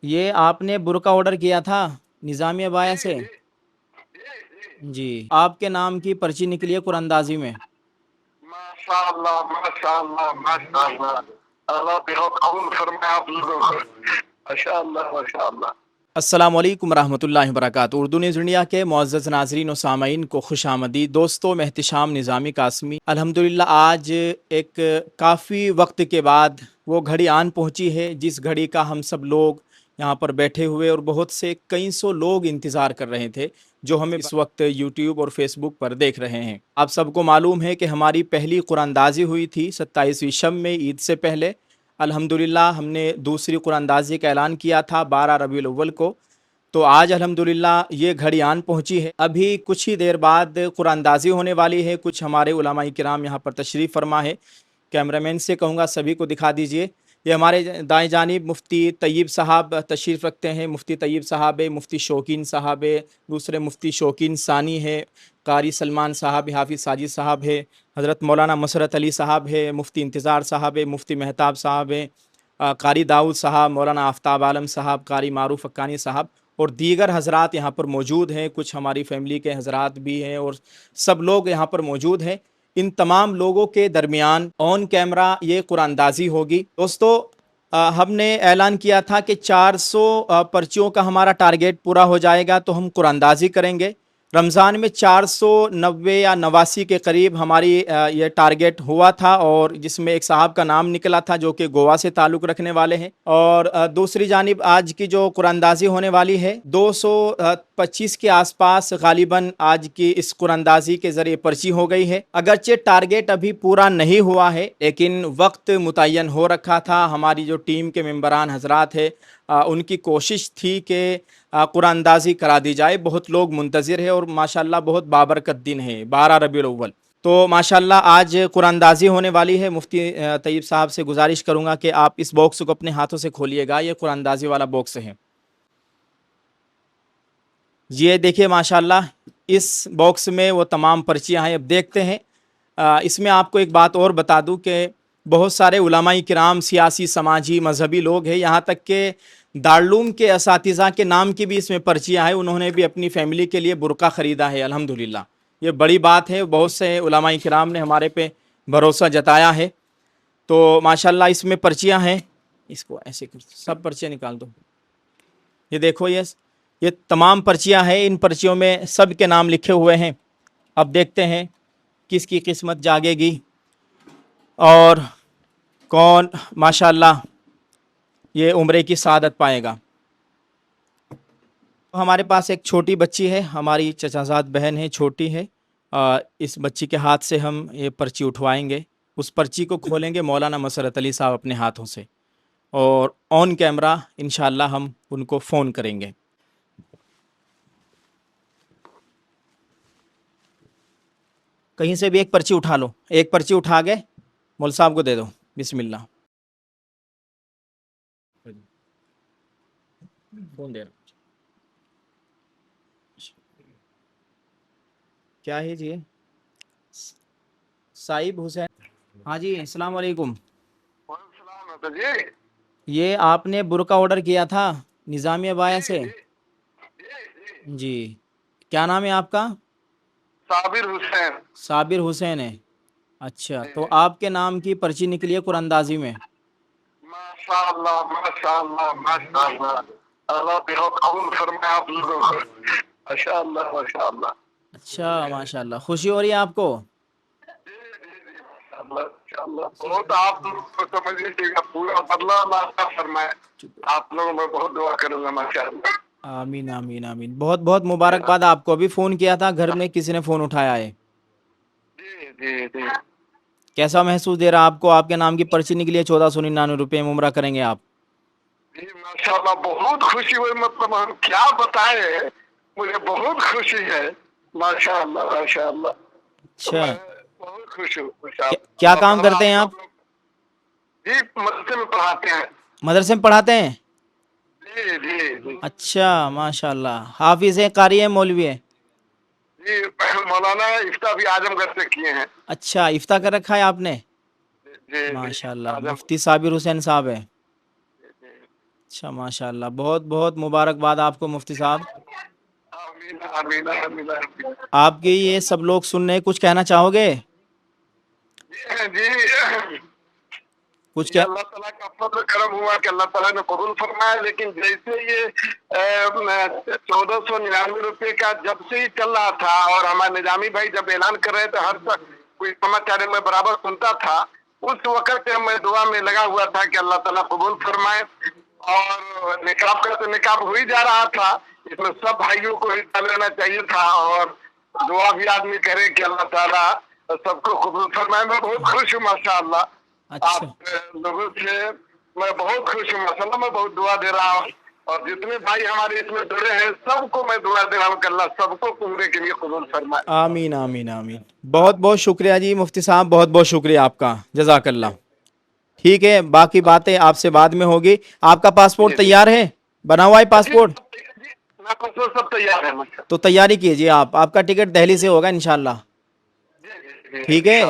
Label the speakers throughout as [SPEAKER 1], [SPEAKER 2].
[SPEAKER 1] یہ آپ نے برقع آرڈر کیا تھا نظامیہ بایا
[SPEAKER 2] جی
[SPEAKER 1] سے؟
[SPEAKER 2] جی جی
[SPEAKER 1] جی، آپ کے نام کی پرچی نکلی ہے قرآن اندازی میں۔
[SPEAKER 2] ماشاء اللہ ماشاء اللہ ماشاء اللہ، اللہ بہت قبول فرمائے آپ لوگوں کو، ماشاء اللہ ماشاء اللہ۔
[SPEAKER 1] السلام علیکم ورحمۃ اللہ وبرکاتہ۔ اردو نیوز انڈیا کے معزز ناظرین و سامعین کو خوش آمدید۔ دوستو، میں احتشام نظامی قاسمی۔ الحمدللہ آج ایک کافی وقت کے بعد وہ گھڑی آن پہنچی ہے جس گھڑی کا ہم سب لوگ یہاں پر بیٹھے ہوئے اور بہت سے کئی سو لوگ انتظار کر رہے تھے جو ہمیں اس وقت یوٹیوب اور فیس بک پر دیکھ رہے ہیں۔ آپ سب کو معلوم ہے کہ ہماری پہلی قرآن اندازی ہوئی تھی 27ویں شب میں، عید سے پہلے۔ الحمدللہ ہم نے دوسری قرآن اندازی کا اعلان کیا تھا 12 ربیع الاول کو۔ تو آج الحمدللہ یہ گھڑی آن پہنچی ہے۔ ابھی کچھ ہی دیر بعد قرآن اندازی ہونے والی ہے۔ کچھ ہمارے علماء کرام یہاں پر تشریف فرما ہے۔ کیمرامین سے کہوں گا سبھی کو دکھا دیجئے۔ یہ ہمارے دائیں جانب مفتی طیب صاحب تشریف رکھتے ہیں۔ مفتی طیب صاحب ہے، مفتی شوکین صاحب ہے، دوسرے مفتی شوکین ثانی ہے، قاری سلمان صاحب، حافظ ساجد صاحب ہے، حضرت مولانا مسرت علی صاحب ہے، مفتی انتظار صاحب ہے، مفتی مہتاب صاحب ہے، قاری داؤد صاحب، مولانا آفتاب عالم صاحب، قاری معروف حقانی صاحب اور دیگر حضرات یہاں پر موجود ہیں۔ کچھ ہماری فیملی کے حضرات بھی ہیں اور سب لوگ یہاں پر موجود ہیں۔ ان تمام لوگوں کے درمیان آن کیمرہ یہ قرآن اندازی ہوگی۔ دوستو، ہم نے اعلان کیا تھا کہ 400 پرچیوں کا ہمارا ٹارگیٹ پورا ہو جائے گا تو ہم قرآن اندازی کریں گے۔ رمضان میں 490 یا 89 کے قریب ہماری یہ ٹارگیٹ ہوا تھا، اور جس میں ایک صاحب کا نام نکلا تھا جو کہ گوا سے تعلق رکھنے والے ہیں۔ اور دوسری جانب آج کی جو قرآن اندازی ہونے والی ہے 225 کے آس پاس غالباً آج کی اس قرآن اندازی کے ذریعے پرچی ہو گئی ہے۔ اگرچہ ٹارگیٹ ابھی پورا نہیں ہوا ہے لیکن وقت متعین ہو رکھا تھا۔ ہماری جو ٹیم کے ممبران حضرات ہیں ان کی کوشش تھی کہ قرآن اندازی کرا دی جائے۔ بہت لوگ منتظر ہیں اور ماشاءاللہ بہت بابرکت دن ہے 12 ربیع الاول۔ تو ماشاءاللہ آج قرآن اندازی ہونے والی ہے۔ مفتی طیب صاحب سے گزارش کروں گا کہ آپ اس باکس کو اپنے ہاتھوں سے کھولیے گا۔ یہ قرآن اندازی والا باکس ہے۔ یہ دیکھیے ماشاءاللہ اس باکس میں وہ تمام پرچیاں ہیں۔ اب دیکھتے ہیں۔ اس میں آپ کو ایک بات اور بتا دوں کہ بہت سارے علماء کرام، سیاسی، سماجی، مذہبی لوگ ہیں، یہاں تک کہ دارالعلوم کے اساتذہ کے نام کی بھی اس میں پرچیاں ہیں۔ انہوں نے بھی اپنی فیملی کے لیے برقع خریدا ہے الحمدللہ۔ یہ بڑی بات ہے۔ بہت سے علماء کرام نے ہمارے پہ بھروسہ جتایا ہے۔ تو ماشاءاللہ اس میں پرچیاں ہیں۔ اس کو ایسے سب پرچیاں نکال دو۔ یہ دیکھو، یہ تمام پرچیاں ہیں۔ ان پرچیوں میں سب کے نام لکھے ہوئے ہیں۔ اب دیکھتے ہیں کس کی قسمت جاگے گی اور کون ماشاءاللہ یہ عمرے کی سعادت پائے گا۔ ہمارے پاس ایک چھوٹی بچی ہے، ہماری چچا زاد بہن ہے، چھوٹی ہے۔ اس بچی کے ہاتھ سے ہم یہ پرچی اٹھوائیں گے۔ اس پرچی کو کھولیں گے مولانا مسرت علی صاحب اپنے ہاتھوں سے، اور آن کیمرہ انشاءاللہ ہم ان کو فون کریں گے۔ کہیں سے بھی ایک پرچی اٹھا لو۔ ایک پرچی اٹھا گئے مول صاحب کو دے دو۔ بسم اللہ۔ فون دے رہا کیا ہے جی؟ صاحب حسین۔ ہاں جی، السلام علیکم۔
[SPEAKER 2] وعلیکم السلام جی
[SPEAKER 1] یہ آپ نے برقع آرڈر کیا تھا نظامیہ بایا
[SPEAKER 2] جی
[SPEAKER 1] سے؟
[SPEAKER 2] جی جی،
[SPEAKER 1] جی، کیا نام ہے آپ کا؟
[SPEAKER 2] صابر حسین۔
[SPEAKER 1] صابر حسین ہے۔ اچھا،
[SPEAKER 2] جی
[SPEAKER 1] تو آپ کے نام کی پرچی نکلی ہے قرآن اندازی میں۔
[SPEAKER 2] ماشاء اللہ ماشاء اللہ ماشاء اللہ، اللہ بہت قبول فرمائے آپ لوگوں کو، ماشاء اللہ ماشاء اللہ۔
[SPEAKER 1] اچھا، ماشاء اللہ، خوشی ہو رہی ہے آپ کو؟
[SPEAKER 2] ماشاء اللہ بہت، آپ لوگوں کو سمجھ لیجیے گا پورا بدلہ اللہ عطا فرمائے۔ آپ لوگوں میں بہت دعا کروں گا ماشاء اللہ۔
[SPEAKER 1] آمین آمین آمین۔ بہت بہت مبارکباد آپ کو۔ ابھی فون کیا تھا، گھر میں کسی نے فون اٹھایا ہے۔
[SPEAKER 2] جی جی جی
[SPEAKER 1] کیسا محسوس دے رہا آپ کو؟ آپ کے نام کی پرچی نکلی ہے 1499 روپے میں عمرہ کریں گے آپ۔
[SPEAKER 2] جی ماشاء اللہ بہت خوشی ہوئی، مطلب ہم کیا بتائیں، مجھے بہت خوشی ہے ماشاء اللہ ماشاء اللہ۔ تو
[SPEAKER 1] اچھا،
[SPEAKER 2] میں بہت خوش ہوں ماشاء اللہ۔
[SPEAKER 1] کیا
[SPEAKER 2] اللہ
[SPEAKER 1] کام
[SPEAKER 2] تعالیٰ
[SPEAKER 1] کرتے ہیں آپ؟
[SPEAKER 2] سب لوگ جی مدرسے میں پڑھاتے ہیں۔
[SPEAKER 1] مدرسے میں پڑھاتے ہیں؟
[SPEAKER 2] جی جی جی
[SPEAKER 1] اچھا، ماشاء اللہ، حافظ ہیں، قاری ہیں، مولوی ہیں؟
[SPEAKER 2] جی، مولانا افتاح بھی اعظم گڑھ سے کیے ہیں۔
[SPEAKER 1] اچھا، افتاح کر رکھا ہے آپ نے؟
[SPEAKER 2] جی جی
[SPEAKER 1] ماشاء اللہ،
[SPEAKER 2] اعظم،
[SPEAKER 1] مفتی صابر حسین صاحب ہے۔
[SPEAKER 2] جی
[SPEAKER 1] اچھا ماشاء اللہ، بہت بہت مبارکباد آپ کو مفتی صاحب.
[SPEAKER 2] آمین آمین آمین آمین.
[SPEAKER 1] آپ کے یہ سب لوگ سن رہے ہیں، کچھ کہنا چاہو گے؟
[SPEAKER 2] جی
[SPEAKER 1] کچھ
[SPEAKER 2] یہ
[SPEAKER 1] کیا؟
[SPEAKER 2] اللہ تعالیٰ کا فضل کرم ہوا کہ اللہ تعالیٰ نے قبول فرمایا. لیکن جیسے یہ 1499 روپے کا جب سے ہی چل رہا تھا، اور ہمارے نظامی بھائی جب اعلان کر رہے تھے، ہر کوئی سماچار میں برابر سنتا تھا، اس وقت میں دعا میں لگا ہوا تھا کہ اللہ تعالیٰ قبول فرمائے. اور نکاح کا تو نکاح ہو ہی جا رہا تھا، اس میں سب بھائیوں کو حصہ لینا چاہیے تھا، اور دعا بھی آدمی کرے کہ اللہ تعالیٰ سب کو قبول فرمائے. میں بہت خوش ہوں ماشاء اللہ
[SPEAKER 1] اچھا
[SPEAKER 2] آپ لوگوں سے، میں بہت خوش ہوں ماشاء اللہ. میں بہت دعا دے رہا ہوں، اور جتنے بھائی ہمارے اس میں جڑے ہیں سب کو میں دعا دے رہا ہوں کہ اللہ سب کو عمرے کے لیے قبول فرمائے.
[SPEAKER 1] آمین آمین آمین. بہت بہت شکریہ جی مفتی صاحب، بہت بہت شکریہ آپ کا، جزاک اللہ. ٹھیک ہے، باقی باتیں آپ سے بعد میں ہوگی. آپ کا پاسپورٹ تیار ہے؟ بنا ہوا ہے پاسپورٹ؟
[SPEAKER 2] سب تیار ہے ماشاء
[SPEAKER 1] تو تیاری کیجیے. آپ کا ٹکٹ دہلی سے ہوگا انشاءاللہ.
[SPEAKER 2] اللہ.
[SPEAKER 1] ٹھیک ہے،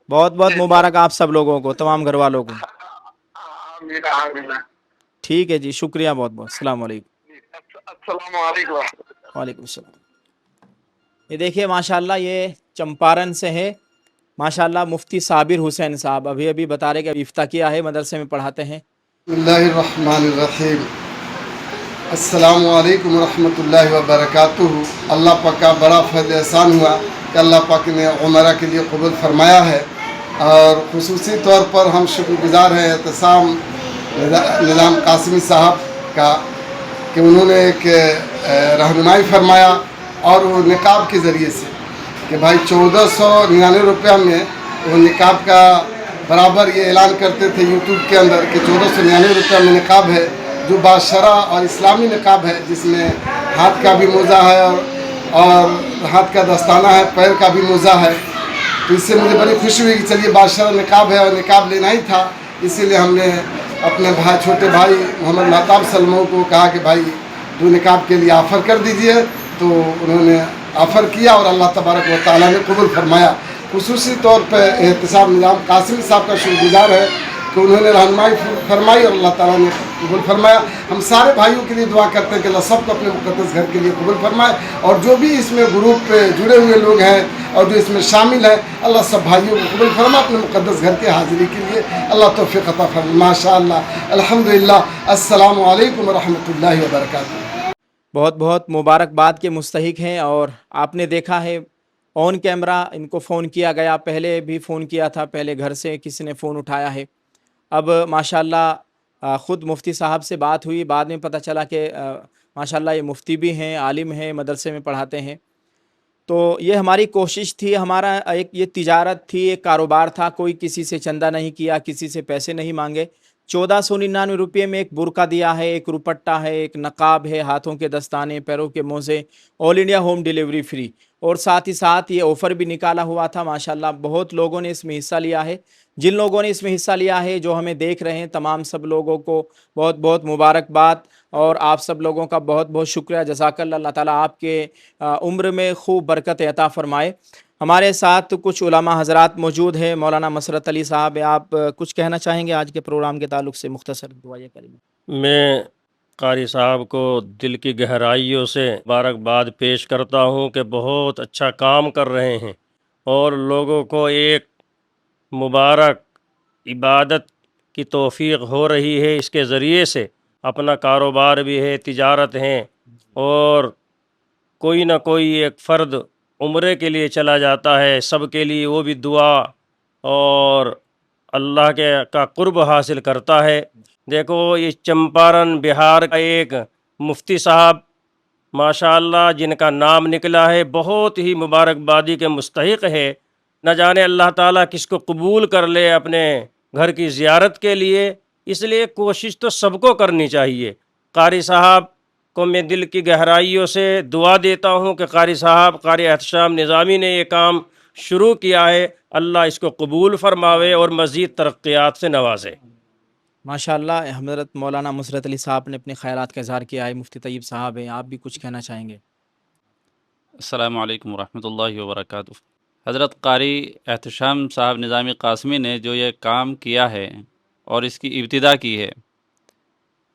[SPEAKER 1] بہت بہت مبارک آپ سب لوگوں کو، تمام گھر والوں کو.
[SPEAKER 2] آمین آمین.
[SPEAKER 1] ٹھیک ہے جی، شکریہ بہت بہت. السلام علیکم.
[SPEAKER 2] السلام علیکم.
[SPEAKER 1] وعلیکم السلام. یہ دیکھیے ماشاءاللہ، یہ چمپارن سے ہے ماشاءاللہ مفتی صابر حسین صاحب. ابھی بتا رہے کہ ابھی افتتاح کیا ہے، مدرسے میں پڑھاتے ہیں.
[SPEAKER 3] بسم اللہ الرحمن الرحیم. السلام علیکم ورحمۃ اللہ وبرکاتہ. اللہ پاک کا بڑا فضل احسان ہوا کہ اللہ پاک نے عمرہ کے لیے قبول فرمایا ہے، اور خصوصی طور پر ہم شکر گزار ہیں اعتصام نظام قاسمی صاحب کا کہ انہوں نے ایک رہنمائی فرمایا، اور وہ نقاب کے ذریعے سے کہ بھائی 1499 روپیہ میں وہ نقاب کا برابر یہ اعلان کرتے تھے یوٹیوب کے اندر کہ 1499 روپیہ میں نقاب ہے، جو باشرع اور اسلامی نقاب ہے، جس میں ہاتھ کا بھی موزہ ہے اور ہاتھ کا دستانہ ہے، پیر کا بھی موزہ ہے. تو اس سے مجھے بڑی خوشی ہوئی کہ چلیے باشرع نقاب ہے اور نقاب لینا ہی تھا. اسی لیے ہم نے اپنے چھوٹے بھائی محمد مہتاب سلموں کو کہا کہ بھائی دو نقاب کے لیے آفر کر دیجئے. تو انہوں نے آفر کیا اور اللہ تبارک و تعالیٰ نے قبول فرمایا. خصوصی طور پہ احتساب نظام قاسمی صاحب کا شکر گزار ہے کہ انہوں نے رہنمائی فرمائی اور اللہ تعالیٰ نے قبول فرمایا. ہم سارے بھائیوں کے لیے دعا کرتے ہیں کہ اللہ سب کو اپنے مقدس گھر کے لیے قبول فرمائے، اور جو بھی اس میں گروپ پہ جڑے ہوئے لوگ ہیں اور جو اس میں شامل ہیں، اللہ سب بھائیوں کو قبول فرمائے اپنے مقدس گھر کے حاضری کے لیے. اللہ توفیق عطا فرمائے. ماشاء اللہ، الحمدللہ. السلام علیکم ورحمۃ اللہ وبرکاتہ.
[SPEAKER 1] بہت بہت مبارکباد کے مستحق ہیں. اور آپ نے دیکھا ہے آن کیمرہ ان کو فون کیا گیا، پہلے بھی فون کیا تھا، پہلے گھر سے کسی نے فون اٹھایا ہے. اب ماشاءاللہ خود مفتی صاحب سے بات ہوئی، بعد میں پتہ چلا کہ ماشاءاللہ یہ مفتی بھی ہیں، عالم ہیں، مدرسے میں پڑھاتے ہیں. تو یہ ہماری کوشش تھی، ہمارا ایک یہ تجارت تھی، ایک کاروبار تھا. کوئی کسی سے چندہ نہیں کیا، کسی سے پیسے نہیں مانگے. 1499 روپے میں ایک برقع دیا ہے، ایک روپٹہ ہے، ایک نقاب ہے، ہاتھوں کے دستانے، پیروں کے موزے، آل انڈیا ہوم ڈیلیوری فری. اور ساتھ ہی ساتھ یہ آفر بھی نکالا ہوا تھا. ماشاءاللہ بہت لوگوں نے اس میں حصہ لیا ہے. جن لوگوں نے اس میں حصہ لیا ہے، جو ہمیں دیکھ رہے ہیں، تمام سب لوگوں کو بہت بہت مبارکباد. اور آپ سب لوگوں کا بہت بہت شکریہ، جزاک اللہ. اللہ تعالیٰ آپ کے عمر میں خوب برکت عطا فرمائے. ہمارے ساتھ کچھ علماء حضرات موجود ہیں. مولانا مسرت علی صاحب، آپ کچھ کہنا چاہیں گے آج کے پروگرام کے تعلق سے؟ مختصر دعائیں کریے.
[SPEAKER 4] میں قاری صاحب کو دل کی گہرائیوں سے مبارکباد پیش کرتا ہوں کہ بہت اچھا کام کر رہے ہیں، اور لوگوں کو ایک مبارک عبادت کی توفیق ہو رہی ہے. اس کے ذریعے سے اپنا کاروبار بھی ہے، تجارت ہیں، اور کوئی نہ کوئی ایک فرد عمرے کے لیے چلا جاتا ہے، سب کے لیے وہ بھی دعا اور اللہ کا قرب حاصل کرتا ہے. دیکھو یہ چمپارن بہار کا ایک مفتی صاحب ماشاءاللہ جن کا نام نکلا ہے، بہت ہی مبارکبادی کے مستحق ہے. نہ جانے اللہ تعالیٰ کس کو قبول کر لے اپنے گھر کی زیارت کے لیے. اس لیے کوشش تو سب کو کرنی چاہیے. قاری صاحب کو میں دل کی گہرائیوں سے دعا دیتا ہوں کہ قاری صاحب، قاری احتشام نظامی نے یہ کام شروع کیا ہے، اللہ اس کو قبول فرماوے اور مزید ترقیات سے نوازے.
[SPEAKER 1] ماشاءاللہ حضرت مولانا مسرت علی صاحب نے اپنے خیالات کا اظہار کیا ہے. مفتی طیب صاحب ہیں، آپ بھی کچھ کہنا چاہیں گے؟
[SPEAKER 5] السلام علیکم ورحمۃ اللہ وبرکاتہ. حضرت قاری احتشام صاحب نظامی قاسمی نے جو یہ کام کیا ہے اور اس کی ابتدا کی ہے،